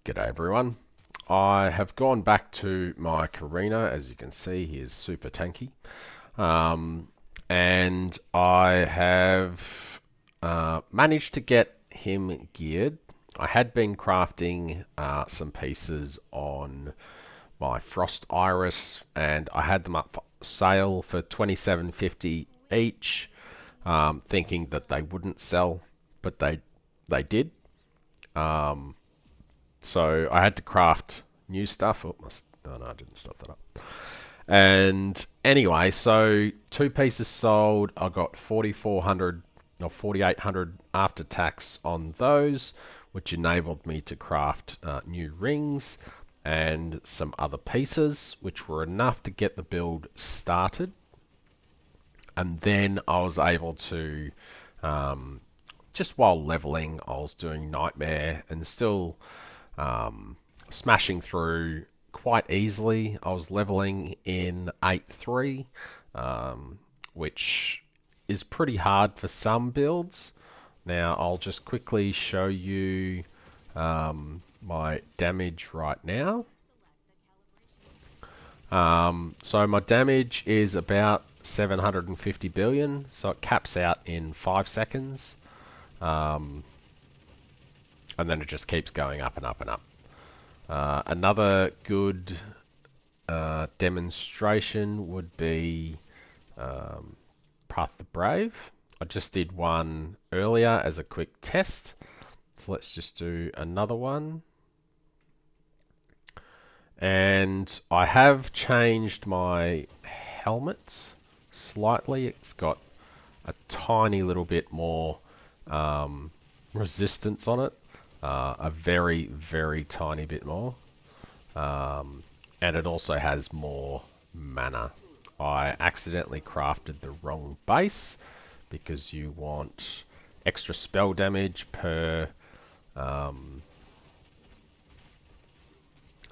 G'day everyone. I have gone back to my Carino. As you can see, he is super tanky. And I have managed to get him geared. I had been crafting some pieces on my Frost Iris, and I had them up for sale for $27.50 each, thinking that they wouldn't sell, but they did. So I had to craft new stuff. Oh, no, I didn't stuff that up. And anyway, so two pieces sold. I got 4,400 or 4,800 after tax on those, which enabled me to craft new rings and some other pieces, which were enough to get the build started. And then I was able to, just while leveling, I was doing Nightmare and still smashing through quite easily. I was leveling in 8.3, which is pretty hard for some builds. Now I'll just quickly show you my damage right now. So my damage is about 750 billion, so it caps out in 5 seconds. And then it just keeps going up and up and up. Another good demonstration would be Path of the Brave. I just did one earlier as a quick test. So let's just do another one. And I have changed my helmet slightly. It's got a tiny little bit more resistance on it. A very, very tiny bit more. And it also has more mana. I accidentally crafted the wrong base because you want extra spell damage per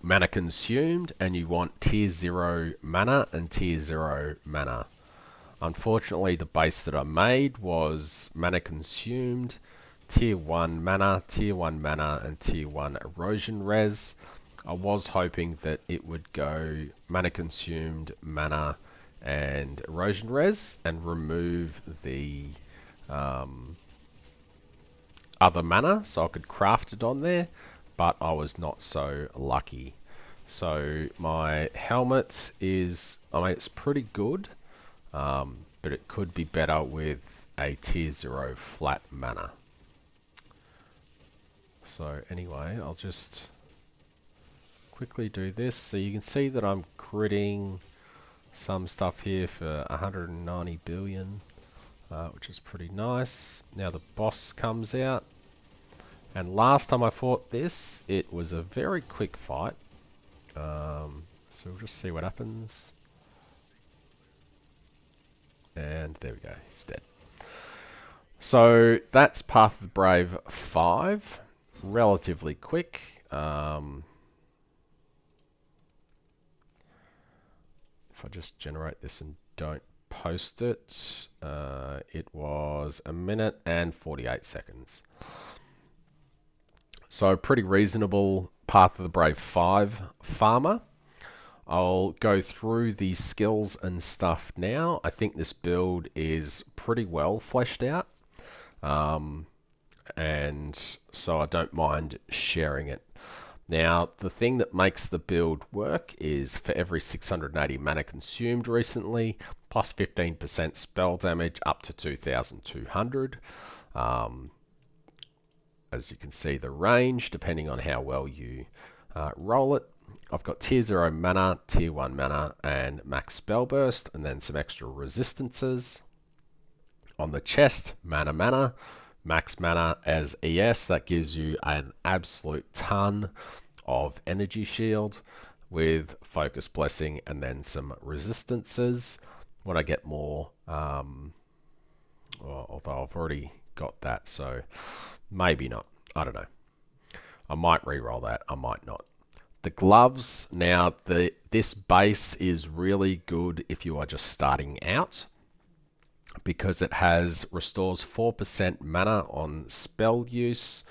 mana consumed, and you want tier 0 mana and tier 0 mana. Unfortunately, the base that I made was mana consumed, tier 1 mana, tier 1 mana, and tier 1 erosion res. I was hoping that it would go mana consumed, mana, and erosion res, and remove the other mana so I could craft it on there, but I was not so lucky. So my helmet is, I mean, it's pretty good, but it could be better with a tier 0 flat mana. So anyway, I'll just quickly do this. So you can see that I'm critting some stuff here for 190 billion, which is pretty nice. Now the boss comes out. And last time I fought this, it was a very quick fight. So we'll just see what happens. And there we go, he's dead. So that's Path of the Brave 5. Relatively quick. If I just generate this and don't post it, it was 1 minute and 48 seconds. So pretty reasonable Path of the Brave 5 farmer. I'll go through the skills and stuff now. I think this build is pretty well fleshed out. And so I don't mind sharing it. Now, the thing that makes the build work is for every 680 mana consumed recently, plus 15% spell damage up to 2,200. As you can see, the range, depending on how well you roll it. I've got tier 0 mana, tier 1 mana, and max spell burst, and then some extra resistances. On the chest, mana, max mana as ES. That gives you an absolute ton of energy shield with focus blessing and then some resistances. When I get more, although I've already got that, so maybe not. I don't know. I might re-roll that. I might not. The gloves. Now, this base is really good if you are just starting out, because it restores 4% mana on spell use.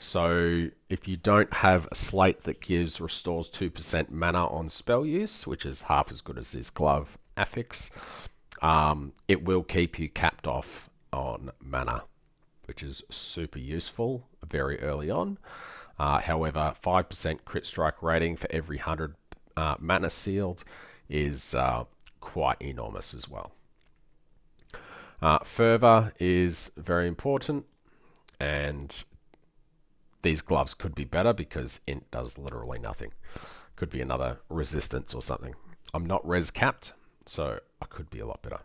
So if you don't have a slate that restores 2% mana on spell use, which is half as good as this glove affix, it will keep you capped off on mana, which is super useful very early on. However, 5% crit strike rating for every 100 mana sealed is quite enormous as well. Fervor is very important, and these gloves could be better because int does literally nothing. Could be another resistance or something. I'm not res capped, so I could be a lot better.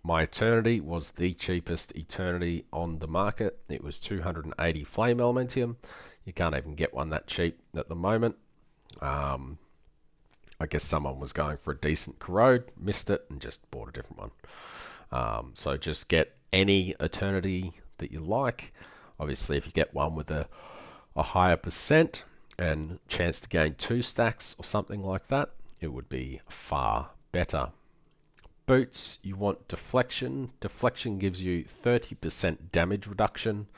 My Eternity was the cheapest Eternity on the market. It was 280 Flame Elementium. You can't even get one that cheap at the moment. I guess someone was going for a decent Corrode, missed it, and just bought a different one. So just get any Eternity that you like. Obviously, if you get one with a higher percent and chance to gain 2 stacks or something like that, it would be far better. Boots, you want deflection. Deflection gives you 30% damage reduction,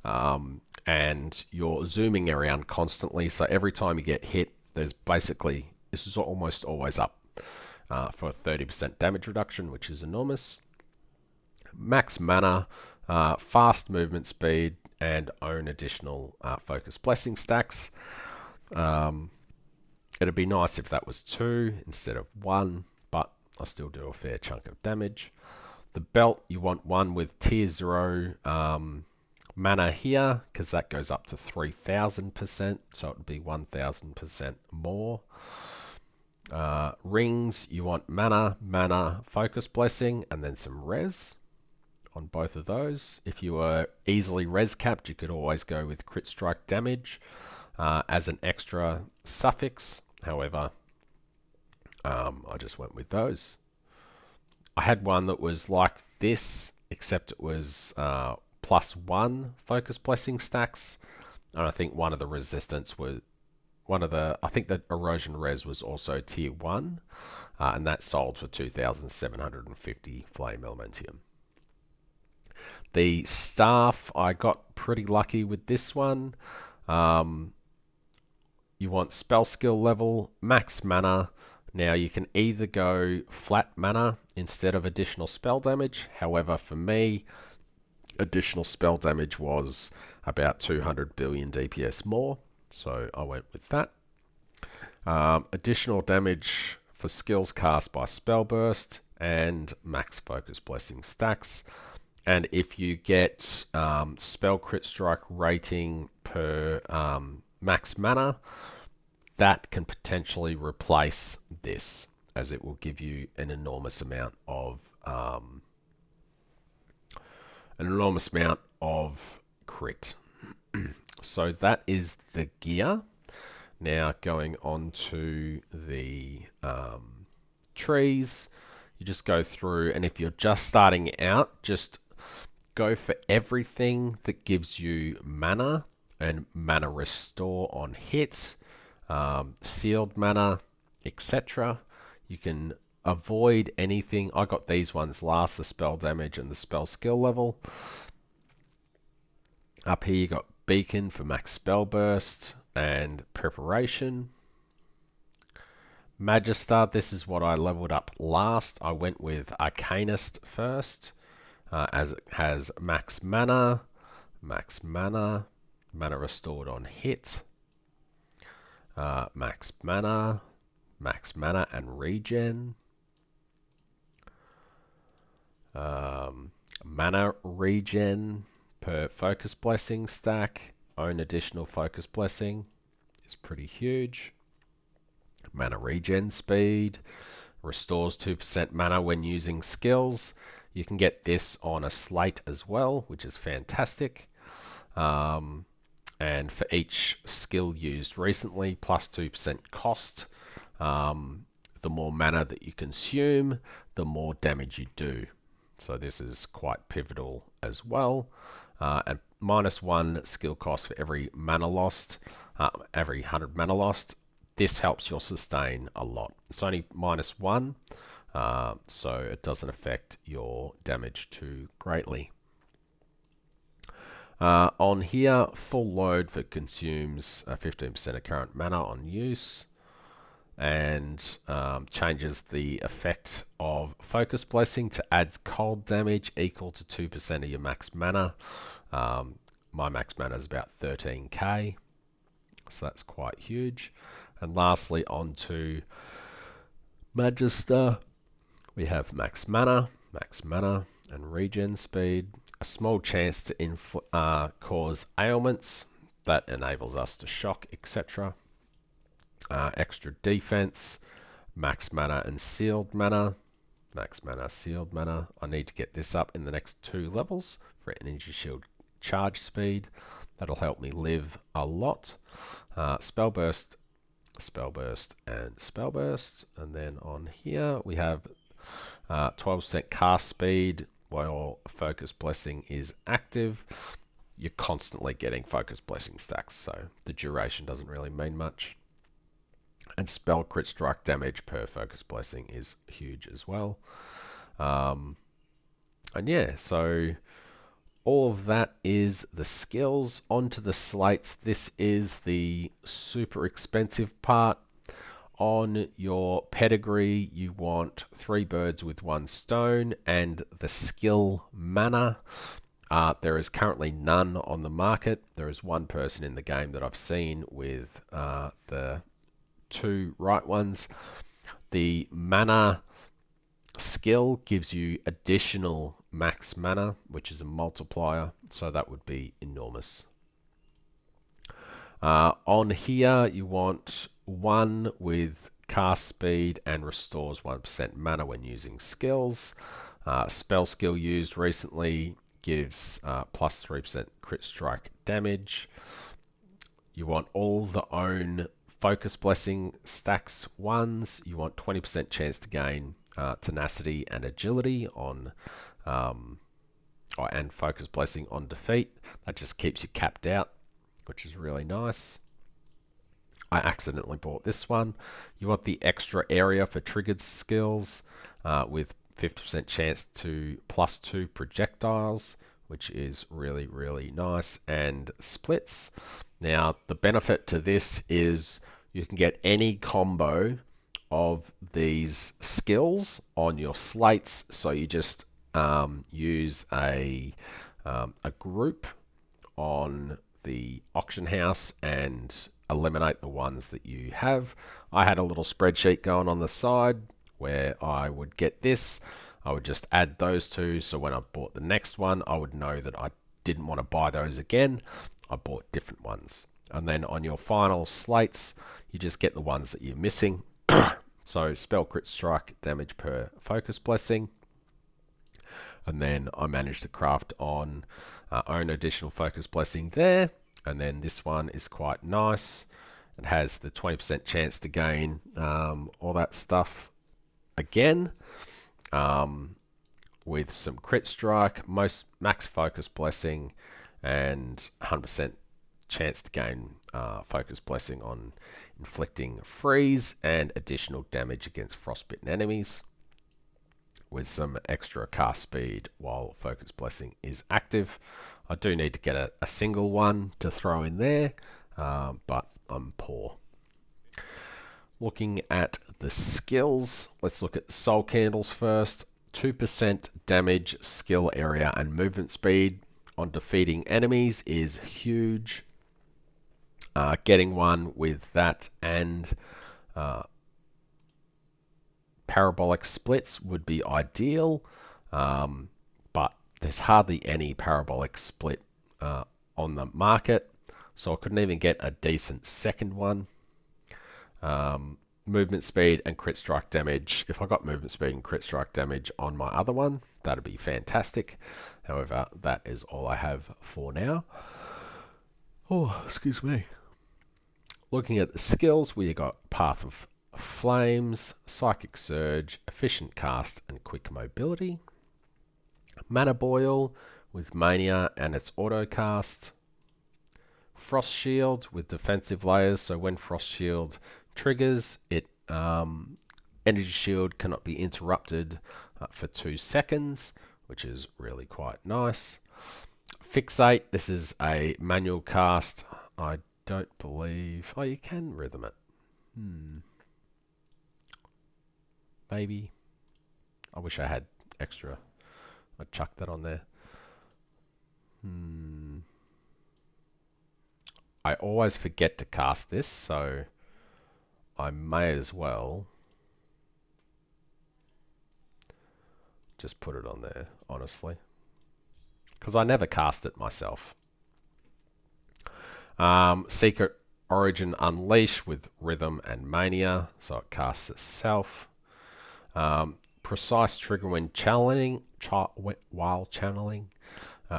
and you're zooming around constantly, so every time you get hit, there's basically, this is almost always up for 30% damage reduction, which is enormous. Max mana, fast movement speed, and own additional focus blessing stacks. It'd be nice if that was 2 instead of 1, but I still do a fair chunk of damage. The belt, you want one with tier 0 mana here, because that goes up to 3000%, so it would be 1000% more. Rings, you want mana, focus blessing, and then some res on both of those. If you were easily res capped, you could always go with crit strike damage as an extra suffix. However, I just went with those. I had one that was like this, except it was +1 focus blessing stacks, and I think one of the resistance was I think the erosion res was also tier 1, and that sold for 2,750 flame elementium. The staff, I got pretty lucky with this one. You want spell skill level, max mana. Now you can either go flat mana instead of additional spell damage. However, for me, additional spell damage was about 200 billion DPS more, so I went with that. Additional damage for skills cast by Spell Burst and max focus blessing stacks. And if you get spell crit strike rating per max mana, that can potentially replace this, as it will give you an enormous amount of crit. So that is the gear. Now going on to the trees, you just go through, and if you're just starting out, just go for everything that gives you mana and mana restore on hit, sealed mana, etc. You can avoid anything. I got these ones last, the spell damage and the spell skill level. Up here you got beacon for max spell burst and preparation. Magister, this is what I leveled up last. I went with Arcanist first, as it has max mana, mana restored on hit, max mana and regen, mana regen per focus blessing stack, own additional focus blessing is pretty huge. Mana regen speed, restores 2% mana when using skills. You can get this on a slate as well, which is fantastic. And for each skill used recently, plus 2% cost. The more mana that you consume, the more damage you do. So this is quite pivotal as well. And -1 skill cost for every mana lost, every 100 mana lost. This helps your sustain a lot. It's only -1, so it doesn't affect your damage too greatly. On here, full load for consumes 15% of current mana on use, and changes the effect of Focus Blessing to adds cold damage equal to 2% of your max mana. My max mana is about 13k, so that's quite huge. And lastly, on to Magister, we have max mana, and regen speed. A small chance to cause ailments that enables us to shock, etc. Extra defense, max mana and sealed mana. Max mana, sealed mana. I need to get this up in the next 2 levels for energy shield charge speed. That'll help me live a lot. Spell burst, and spell burst. And then on here we have 12% cast speed while Focus Blessing is active. You're constantly getting Focus Blessing stacks, so the duration doesn't really mean much. And spell crit strike damage per Focus Blessing is huge as well. And yeah, so all of that is the skills. Onto the slates. This is the super expensive part. On your pedigree, you want 3 birds with 1 stone and the skill mana. There is currently none on the market. There is one person in the game that I've seen with the 2 right ones. The mana skill gives you additional max mana, which is a multiplier, so that would be enormous. On here, you want 1 with cast speed and restores 1% mana when using skills. Spell skill used recently gives plus 3% crit strike damage. You want all the own Focus Blessing stacks 1s. You want 20% chance to gain tenacity and agility on and Focus Blessing on defeat. That just keeps you capped out, which is really nice. I accidentally bought this one. You want the extra area for triggered skills with 50% chance to +2 projectiles, which is really, really nice. And splits. Now, the benefit to this is you can get any combo of these skills on your slates. So you just use a group on the auction house and eliminate the ones that you have. I had a little spreadsheet going on the side where I would get this. I would just add those 2, so when I bought the next one, I would know that I didn't want to buy those again. I bought different ones. And then on your final slates, you just get the ones that you're missing. So spell crit strike damage per Focus Blessing. And then I managed to craft on own additional Focus Blessing there. And then this one is quite nice. It has the 20% chance to gain all that stuff again, with some crit strike, max Focus Blessing, and 100% chance to gain Focus Blessing on inflicting freeze and additional damage against frostbitten enemies, with some extra cast speed while Focus Blessing is active. I do need to get a single one to throw in there, but I'm poor. Looking at the skills, let's look at Soul Candles first. 2% damage, skill area, and movement speed on defeating enemies is huge. Getting one with that and parabolic splits would be ideal, but there's hardly any parabolic split on the market, so I couldn't even get a decent second one. Movement speed and crit strike damage. If I got movement speed and crit strike damage on my other one, that'd be fantastic. However, that is all I have for now. Oh, excuse me. Looking at the skills, we got Path of Flames, Psychic Surge, Efficient Cast, and Quick Mobility. Mana Boil with Mania and its auto cast. Frost Shield with defensive layers, so when Frost Shield triggers, it energy shield cannot be interrupted for 2 seconds, which is really quite nice. Fixate, this is a manual cast. I don't believe... Oh, you can rhythm it. Maybe. I wish I had extra. I'd chuck that on there. I always forget to cast this, so I may as well just put it on there, honestly. Because I never cast it myself. Secret Origin Unleash with Rhythm and Mania, so it casts itself. Precise Trigger when channeling, while channeling.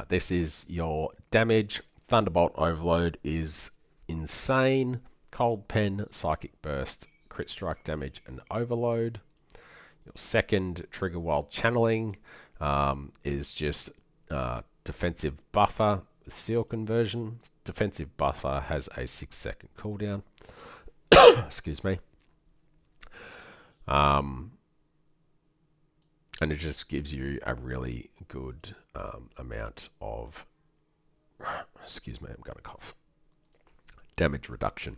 This is your damage. Thunderbolt Overload is insane. Cold Pen, Psychic Burst, Crit Strike damage, and Overload. Your second trigger while channeling is just defensive buffer, seal conversion. Defensive buffer has a 6-second cooldown. Excuse me. And it just gives you a really good amount of, excuse me, I'm going to cough, damage reduction.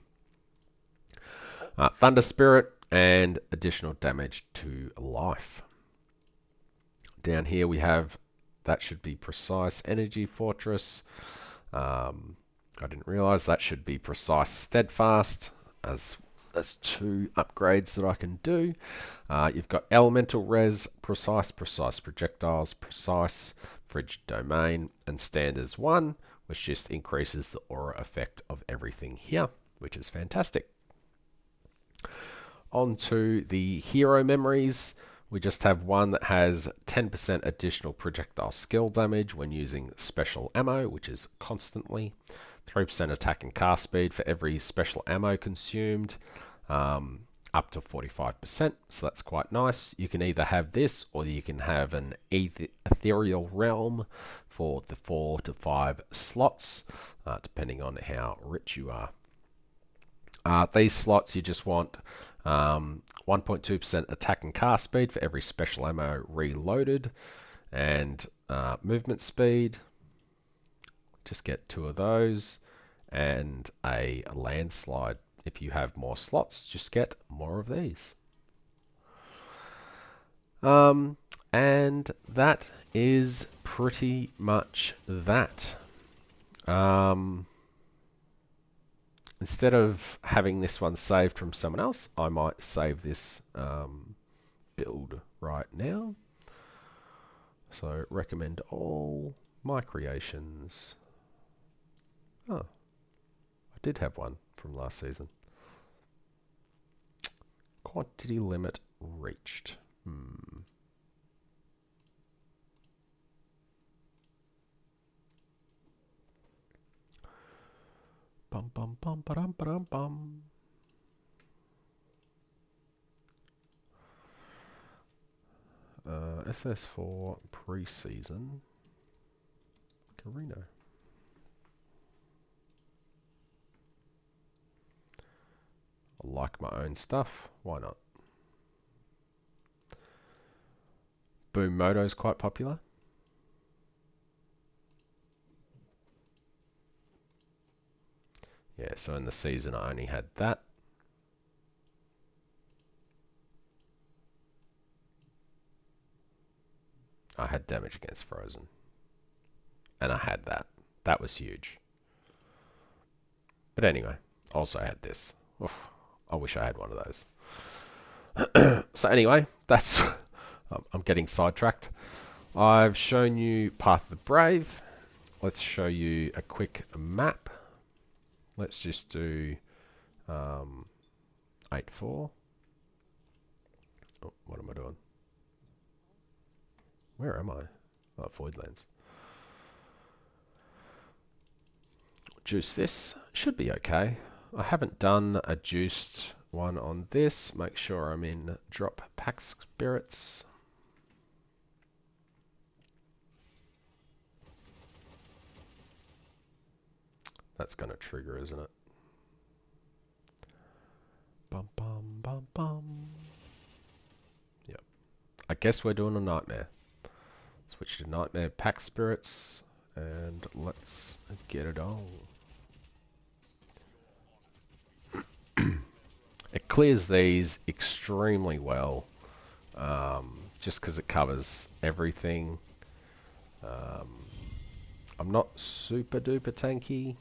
Thunder Spirit and additional damage to life. Down here we have, that should be Precise Energy Fortress. I didn't realize that should be Precise Steadfast, as there's 2 upgrades that I can do. You've got Elemental Res, Precise Projectiles, Precise Frigid Domain, and Standards 1, which just increases the aura effect of everything here, which is fantastic. On to the hero memories. We just have one that has 10% additional projectile skill damage when using special ammo, which is constantly. 3% attack and cast speed for every special ammo consumed, up to 45%, so that's quite nice. You can either have this or you can have an ethereal realm for the 4 to 5 slots, depending on how rich you are. These slots you just want 1.2% attack and cast speed for every special ammo reloaded, and movement speed. Just get 2 of those, and a landslide. If you have more slots, just get more of these. And that is pretty much that. Instead of having this one saved from someone else, I might save this build right now. So recommend all my creations. Oh, I did have one from last season. Quantity limit reached. Bum bum bum ba-dum ba-dum bum. SS4 preseason. Carino. I like my own stuff. Why not? Boom Moto is quite popular. Yeah, so in the season I only had that. I had damage against Frozen. And I had that. That was huge. But anyway, also had this. Oof, I wish I had one of those. So anyway, that's... I'm getting sidetracked. I've shown you Path of the Brave. Let's show you a quick map. Let's just do 8-4. Oh, what am I doing? Where am I? Oh, Voidlands. Juice this. Should be okay. I haven't done a juiced one on this. Make sure I'm in drop pack spirits. That's going to trigger, isn't it? Bum bum bum bum. Yep. I guess we're doing a nightmare. Switch to nightmare pack spirits. and let's get it on. It clears these extremely well, just because it covers everything. I'm not super duper tanky,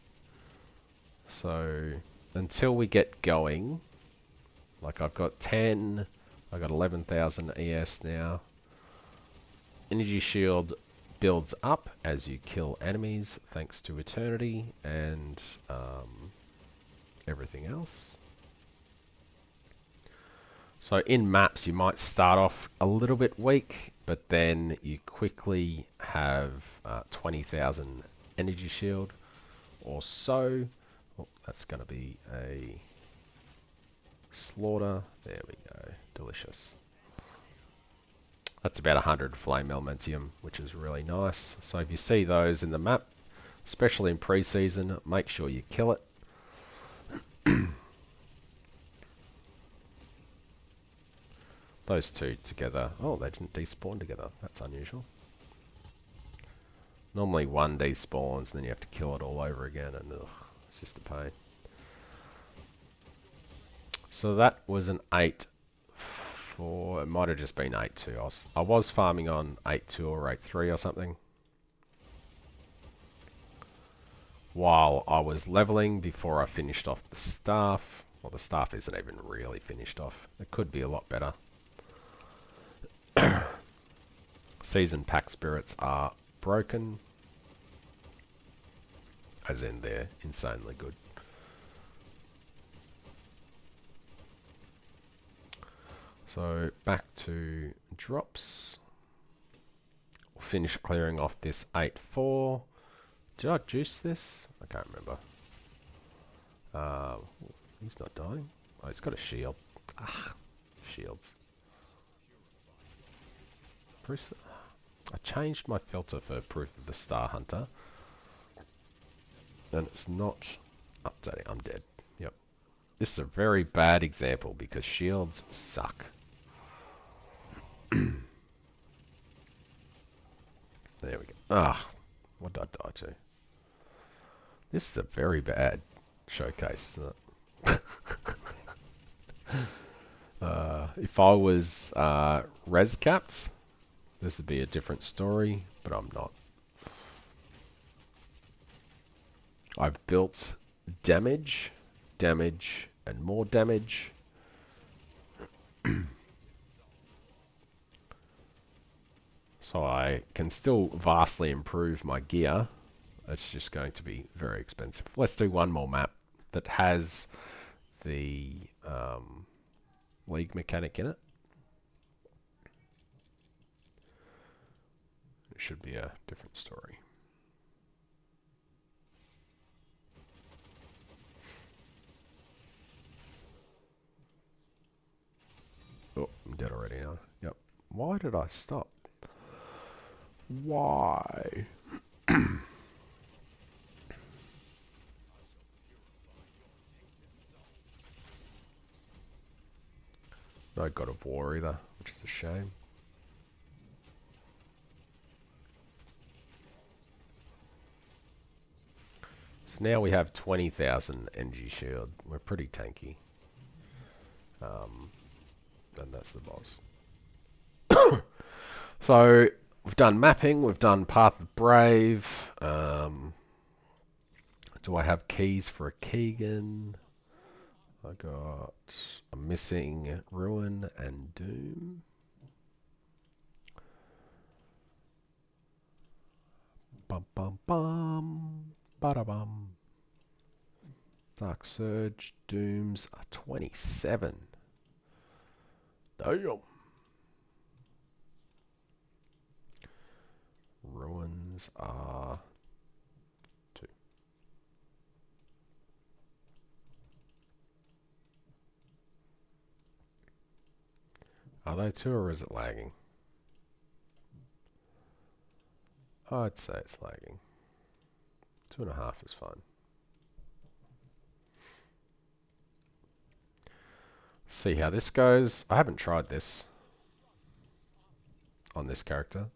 so until we get going, like I've got 10, I've got 11,000 ES now. Energy shield builds up as you kill enemies thanks to Eternity and everything else. So in maps you might start off a little bit weak, but then you quickly have 20,000 energy shield or so. Oh, that's going to be a slaughter. There we go. Delicious. That's about 100 flame elementium, which is really nice. So if you see those in the map, especially in pre-season, make sure you kill it. Those two together. Oh, they didn't despawn together. That's unusual. Normally one despawns and then you have to kill it all over again, and ugh, it's just a pain. So that was an 8-4. It might have just been 8-2. I was farming on 8-2 or 8-3 or something, while I was leveling before I finished off the staff. Well, the staff isn't even really finished off. It could be a lot better. Season pack spirits are broken, as in they're insanely good. So back to drops. We'll finish clearing off this 8-4. Did I juice this? I can't remember. He's not dying. Oh, he's got a shield. Ah, shields. I changed my filter for Proof of the Star Hunter, and it's not updating. I'm dead. Yep. This is a very bad example because shields suck. There we go. Ah, what did I die to? This is a very bad showcase, isn't it? If I was res capped, this would be a different story, but I'm not. I've built damage, damage, and more damage. So I can still vastly improve my gear. It's just going to be very expensive. Let's do one more map that has the league mechanic in it. It should be a different story. Oh, I'm dead already now. Yep. Why did I stop? Why? No God of War either, which is a shame. So now we have 20,000 energy shield. We're pretty tanky. And that's the boss. So we've done mapping, we've done Path of Brave. Do I have keys for a Keegan? I'm missing Ruin and Doom. Bum bum bum. Bada bum. Dark Surge, Dooms are 27. Damn. Ruins are 2. Are they 2 or is it lagging? I'd say it's lagging. 2.5 is fine. See how this goes. I haven't tried this on this character.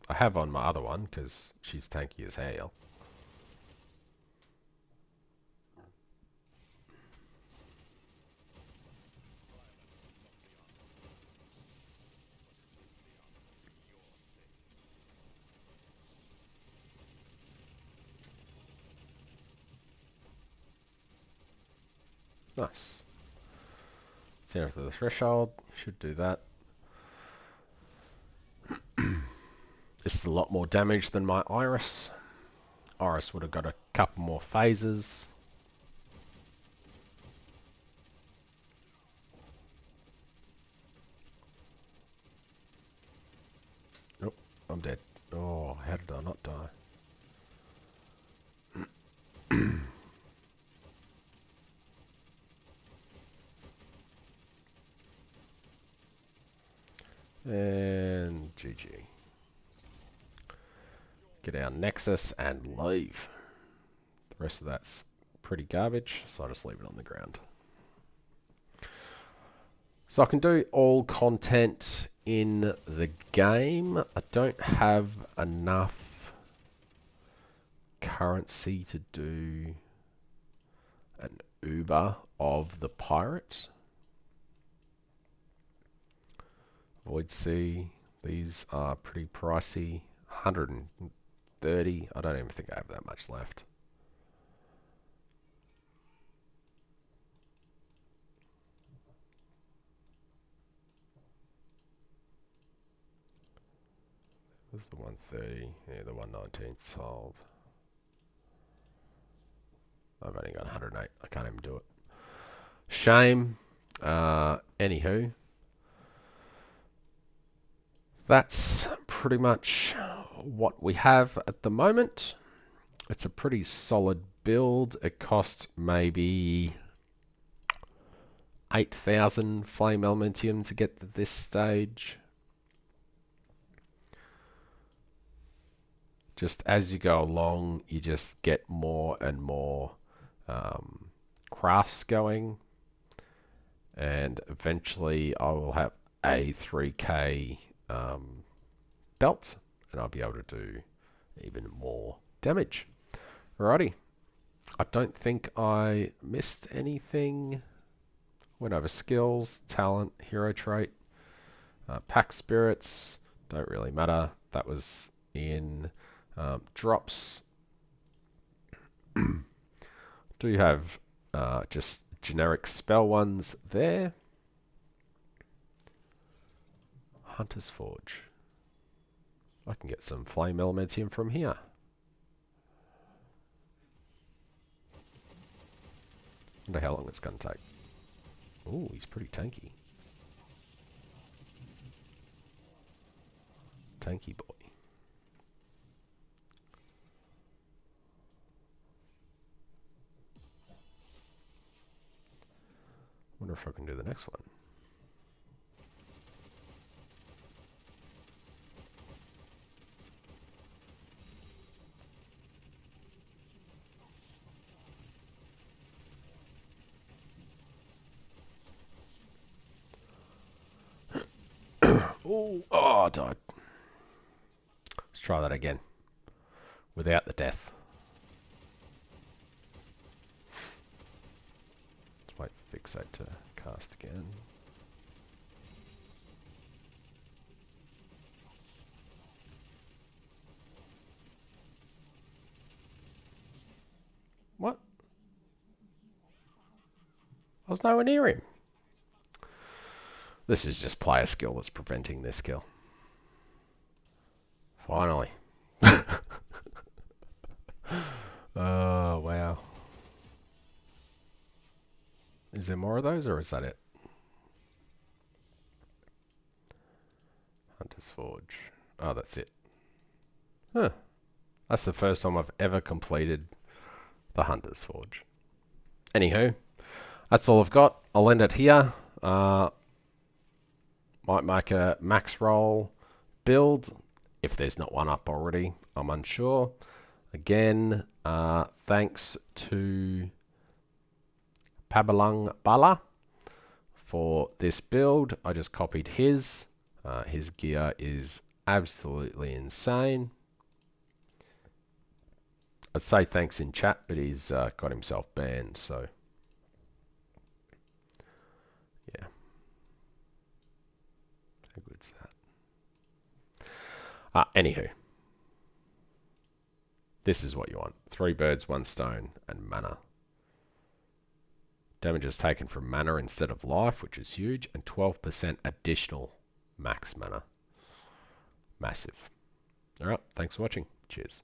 I have on my other one because she's tanky as hell. Nice. Zero to the threshold. Should do that. This is a lot more damage than my Iris. Iris would have got a couple more phases. Nope, I'm dead. Oh, how did I not die? And GG. Get our Nexus and leave. The rest of that's pretty garbage, so I'll just leave it on the ground. So I can do all content in the game. I don't have enough currency to do an Uber of the pirate. Void Sea, these are pretty pricey. 130. I don't even think I have that much left. This is the 130. Yeah, the 119 sold. I've only got 108. I can't even do it. Shame. Anywho. That's pretty much what we have at the moment. It's a pretty solid build. It cost maybe 8,000 flame elementium to get to this stage. Just as you go along, you just get more and more crafts going, and eventually I will have a 3k belt, and I'll be able to do even more damage. Alrighty, I don't think I missed anything. Went over skills, talent, hero trait, pack spirits, don't really matter. That was in drops. Do have just generic spell ones there. Hunter's Forge. I can get some flame elementium from here. Wonder how long it's going to take. Ooh, he's pretty tanky. Tanky boy. Wonder if I can do the next one. Oh, I died. Let's try that again. Without the death. Let's wait for Fixate to cast again. What? I was nowhere near him. This is just player skill that's preventing this kill. Finally. Oh, wow. Is there more of those, or is that it? Hunter's Forge. Oh, that's it. Huh. That's the first time I've ever completed the Hunter's Forge. Anywho, that's all I've got. I'll end it here. Might make a max roll build if there's not one up already. I'm unsure. Again, thanks to Pabalung Bala for this build. I just copied his. His gear is Absolutely insane. I'd say thanks in chat, but he's got himself banned, so yeah. How good's that? Anywho, this is what you want. 3 birds, 1 stone, and mana. Damage is taken from mana instead of life, which is huge, and 12% additional max mana. Massive. Alright, thanks for watching. Cheers.